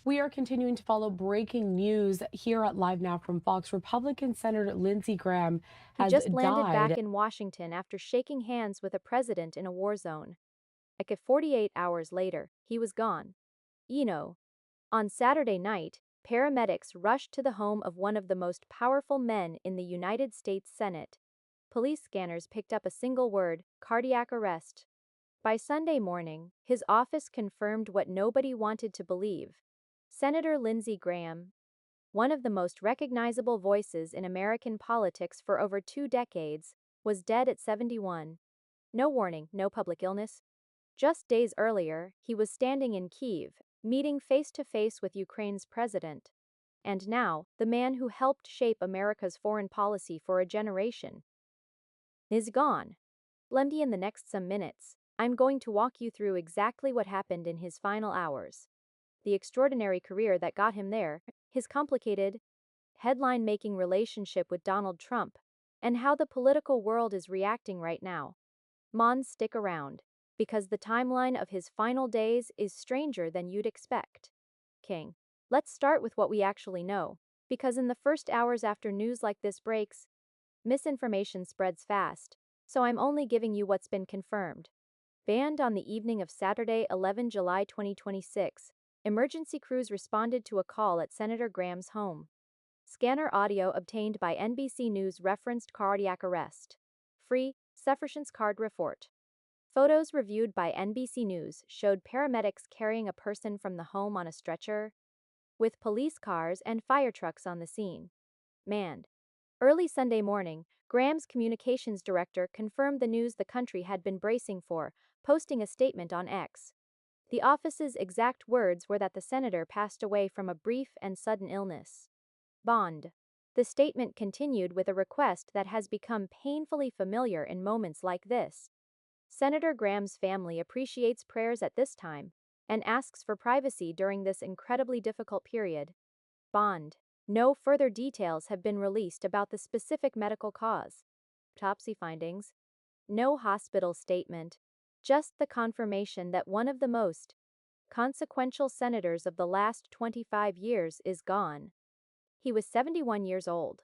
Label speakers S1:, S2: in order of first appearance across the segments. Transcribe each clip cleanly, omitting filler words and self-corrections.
S1: We are continuing to follow breaking news here at Live Now from Fox. Republican Senator Lindsey Graham
S2: He
S1: has
S2: just landed
S1: died.
S2: back in Washington after shaking hands with a president in a war zone. 48 hours later, he was gone. You know, on Saturday night, paramedics rushed to the home of one of the most powerful men in the United States Senate. Police scanners picked up a single word: cardiac arrest. By Sunday morning, his office confirmed what nobody wanted to believe. Senator Lindsey Graham, one of the most recognizable voices in American politics for over 2 decades, was dead at 71. No warning, no public illness. Just days earlier, he was standing in Kyiv, meeting face to face with Ukraine's president. And now, the man who helped shape America's foreign policy for a generation is gone. Lemdy, in the next some minutes, I'm going to walk you through exactly what happened in his final hours, the extraordinary career that got him there, his complicated, headline making relationship with Donald Trump, and how the political world is reacting right now. Mons, stick around, because the timeline of his final days is stranger than you'd expect. King. Let's start with what we actually know, because in the first hours after news like this breaks, misinformation spreads fast, so I'm only giving you what's been confirmed. Banned on the evening of Saturday, 11 July 2026, emergency crews responded to a call at Senator Graham's home. Scanner audio obtained by NBC News referenced cardiac arrest. Free, sufficiency card report. Photos reviewed by NBC News showed paramedics carrying a person from the home on a stretcher, with police cars and fire trucks on the scene. Manned. Early Sunday morning, Graham's communications director confirmed the news the country had been bracing for, posting a statement on X. The office's exact words were that the senator passed away from a brief and sudden illness. Bond. The statement continued with a request that has become painfully familiar in moments like this. Senator Graham's family appreciates prayers at this time and asks for privacy during this incredibly difficult period. Bond. No further details have been released about the specific medical cause. Autopsy findings. No hospital statement. Just the confirmation that one of the most consequential senators of the last 25 years is gone. He was 71 years old.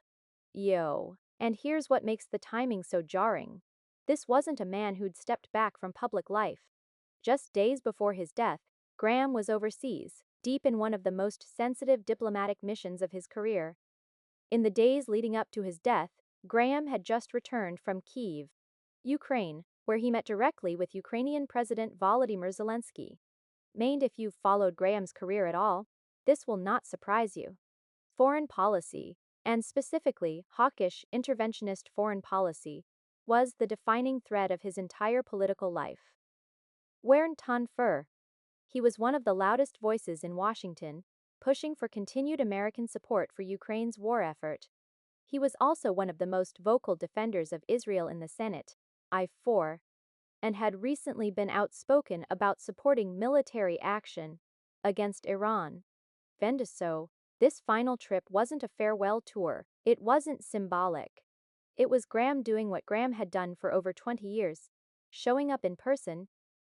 S2: And here's what makes the timing so jarring. This wasn't a man who'd stepped back from public life. Just days before his death, Graham was overseas, deep in one of the most sensitive diplomatic missions of his career. In the days leading up to his death, Graham had just returned from Kyiv, Ukraine, where he met directly with Ukrainian President Volodymyr Zelensky. If you've followed Graham's career at all, this will not surprise you. Foreign policy, and specifically hawkish interventionist foreign policy, was the defining thread of his entire political life. Wern ton Fur. He was one of the loudest voices in Washington, pushing for continued American support for Ukraine's war effort. He was also one of the most vocal defenders of Israel in the Senate, I-4, and had recently been outspoken about supporting military action against Iran. So, this final trip wasn't a farewell tour, it wasn't symbolic. It was Graham doing what Graham had done for over 20 years, showing up in person,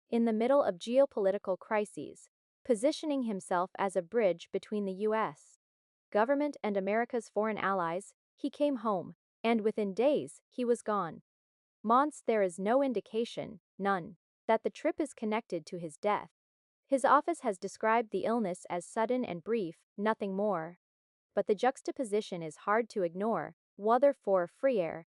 S2: in the middle of geopolitical crises, positioning himself as a bridge between the U.S. government and America's foreign allies. He came home, and within days, he was gone. There is no indication, none, that the trip is connected to his death. His office has described the illness as sudden and brief, nothing more. But the juxtaposition is hard to ignore. Whether for Freer,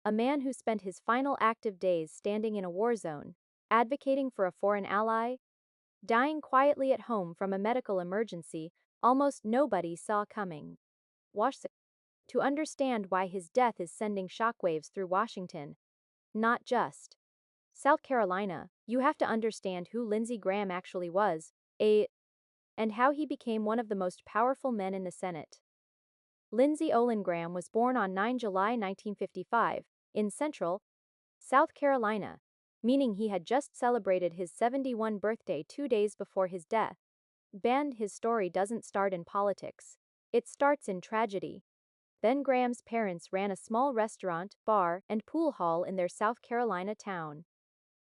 S2: a man who spent his final active days standing in a war zone, advocating for a foreign ally, dying quietly at home from a medical emergency almost nobody saw coming. To understand why his death is sending shockwaves through Washington, not just South Carolina, you have to understand who Lindsey Graham actually was, and how he became one of the most powerful men in the Senate. Lindsey Olin Graham was born on 9 July 1955, in Central, South Carolina, meaning he had just celebrated his 71st birthday 2 days before his death. His story doesn't start in politics. It starts in tragedy. Ben Graham's parents ran a small restaurant, bar, and pool hall in their South Carolina town.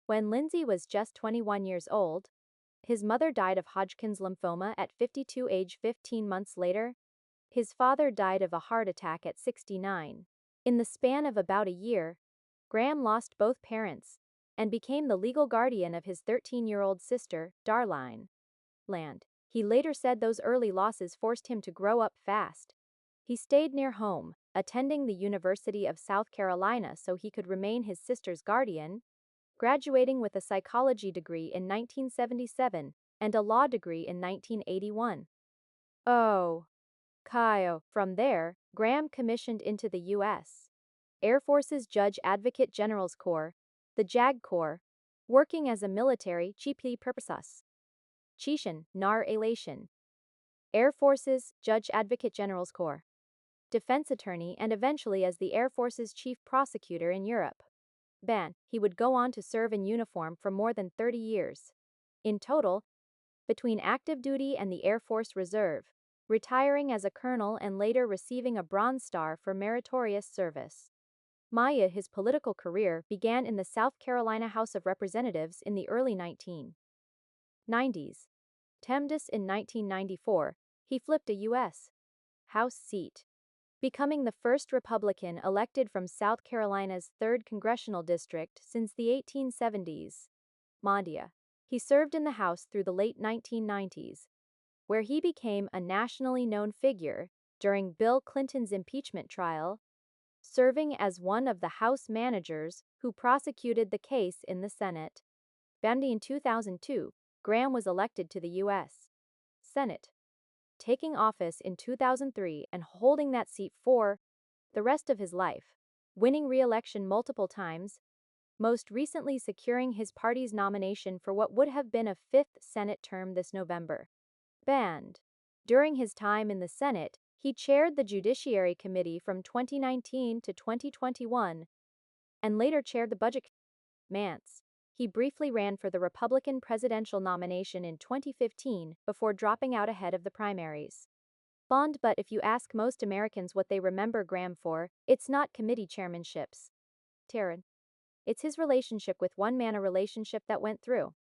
S2: When Lindsey was just 21 years old, His mother died of Hodgkin's lymphoma at 52, age 15 months later. His father died of a heart attack at 69. In the span of about a year, Graham lost both parents and became the legal guardian of his 13-year-old sister, Darline. He later said those early losses forced him to grow up fast. He stayed near home, attending the University of South Carolina so he could remain his sister's guardian, graduating with a psychology degree in 1977 and a law degree in 1981. Oh, Kyle. From there, Graham commissioned into the U.S. Air Force's Judge Advocate General's Corps, the JAG Corps, working as a military chiefly purposes. Chishan, nar elation. Air Force's Judge Advocate General's Corps, defense attorney, and eventually as the Air Force's chief prosecutor in Europe. He would go on to serve in uniform for more than 30 years. In total, between active duty and the Air Force Reserve, retiring as a colonel and later receiving a Bronze Star for meritorious service. His political career began in the South Carolina House of Representatives in the early 1990s. In 1994, he flipped a U.S. House seat, becoming the first Republican elected from South Carolina's 3rd Congressional District since the 1870s. He served in the House through the late 1990s, where he became a nationally known figure during Bill Clinton's impeachment trial, serving as one of the House managers who prosecuted the case in the Senate. In 2002, Graham was elected to the U.S. Senate, taking office in 2003 and holding that seat for the rest of his life, winning re-election multiple times, most recently securing his party's nomination for what would have been a 5th Senate term this November. During his time in the Senate, he chaired the Judiciary Committee from 2019 to 2021 and later chaired the Budget Committee. He briefly ran for the Republican presidential nomination in 2015 before dropping out ahead of the primaries. But if you ask most Americans what they remember Graham for, it's not committee chairmanships. It's his relationship with one man, a relationship that went through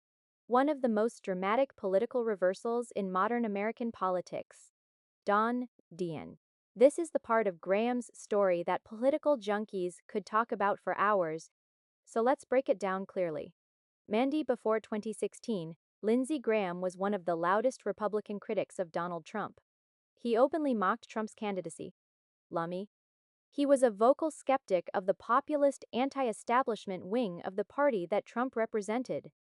S2: one of the most dramatic political reversals in modern American politics. Dian. This is the part of Graham's story that political junkies could talk about for hours, so let's break it down clearly. Before 2016, Lindsey Graham was one of the loudest Republican critics of Donald Trump. He openly mocked Trump's candidacy. He was a vocal skeptic of the populist anti-establishment wing of the party that Trump represented.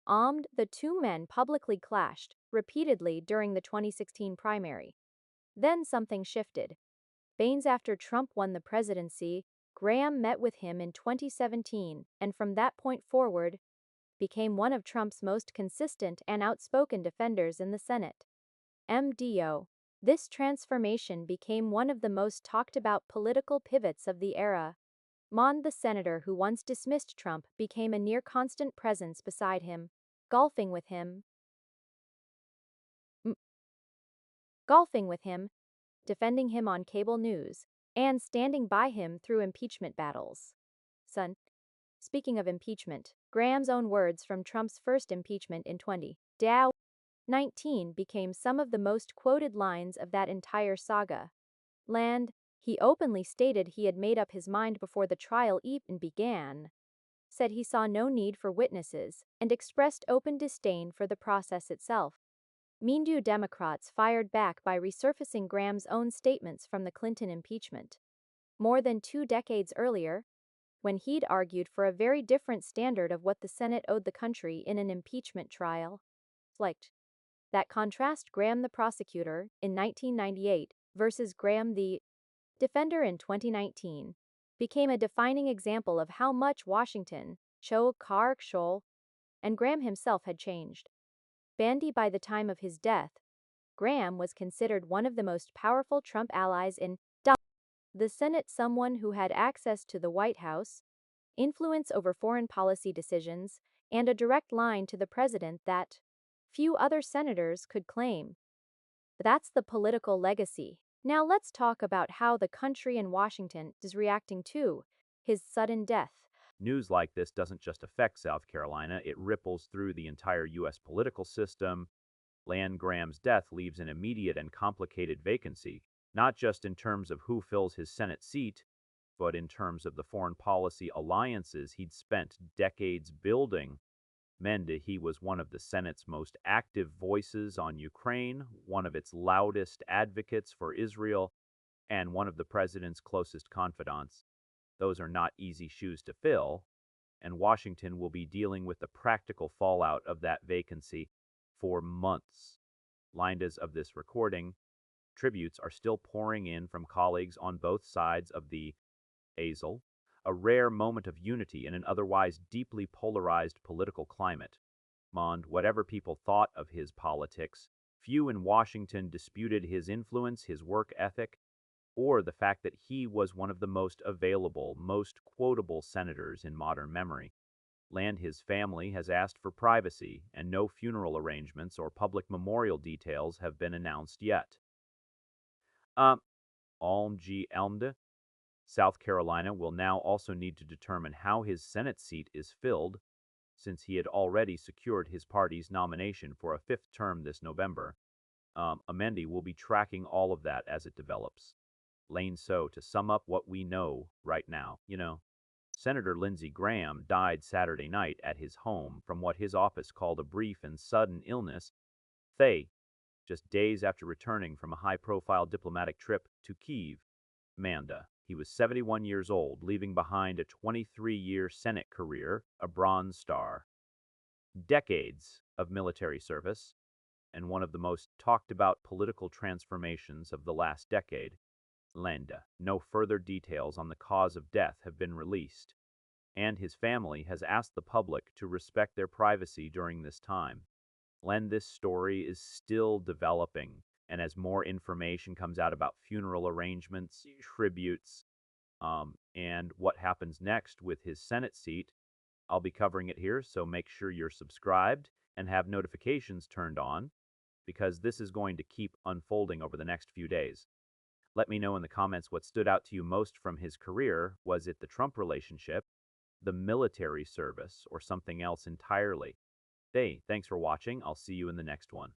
S2: The two men publicly clashed repeatedly during the 2016 primary. Then something shifted. After Trump won the presidency, Graham met with him in 2017 and from that point forward, became one of Trump's most consistent and outspoken defenders in the Senate. This transformation became one of the most talked about political pivots of the era. The senator who once dismissed Trump became a near constant presence beside him, golfing with him, defending him on cable news, and standing by him through impeachment battles. Speaking of impeachment, Graham's own words from Trump's first impeachment in 2019 became some of the most quoted lines of that entire saga. He openly stated he had made up his mind before the trial even began, said he saw no need for witnesses, and expressed open disdain for the process itself. Democrats fired back by resurfacing Graham's own statements from the Clinton impeachment. More than 2 decades earlier, when he'd argued for a very different standard of what the Senate owed the country in an impeachment trial. That contrast Graham the prosecutor in 1998 versus Graham the defender in 2019 became a defining example of how much Washington, and Graham himself had changed. By the time of his death, Graham was considered one of the most powerful Trump allies in the Senate, someone who had access to the White House, influence over foreign policy decisions, and a direct line to the president that few other senators could claim. That's the political legacy. Now let's talk about how the country and Washington is reacting to his sudden death.
S3: News like this doesn't just affect South Carolina, it ripples through the entire U.S. political system. Land Graham's death leaves an immediate and complicated vacancy, not just in terms of who fills his Senate seat, but in terms of the foreign policy alliances he'd spent decades building. Mende, he was one of the Senate's most active voices on Ukraine, one of its loudest advocates for Israel, and one of the president's closest confidants. Those are not easy shoes to fill, and Washington will be dealing with the practical fallout of that vacancy for months. Lined as of this recording, tributes are still pouring in from colleagues on both sides of the Aisle, a rare moment of unity in an otherwise deeply polarized political climate. Whatever people thought of his politics, few in Washington disputed his influence, his work ethic, or the fact that he was one of the most available, most quotable senators in modern memory. His family has asked for privacy, and no funeral arrangements or public memorial details have been announced yet. Um, Elmde, South Carolina will now also need to determine how his Senate seat is filled, since he had already secured his party's nomination for a fifth term this November. Amendi will be tracking all of that as it develops. So, to sum up what we know right now, Senator Lindsey Graham died Saturday night at his home from what his office called a brief and sudden illness, just days after returning from a high-profile diplomatic trip to Kyiv, Manda. He was 71 years old, leaving behind a 23-year Senate career, a Bronze Star, decades of military service, and one of the most talked about political transformations of the last decade. No further details on the cause of death have been released, and his family has asked the public to respect their privacy during this time. This story is still developing, and as more information comes out about funeral arrangements, tributes, and what happens next with his Senate seat, I'll be covering it here, so make sure you're subscribed and have notifications turned on, because this is going to keep unfolding over the next few days. Let me know in the comments what stood out to you most from his career. Was it the Trump relationship, the military service, or something else entirely? Thanks for watching. I'll see you in the next one.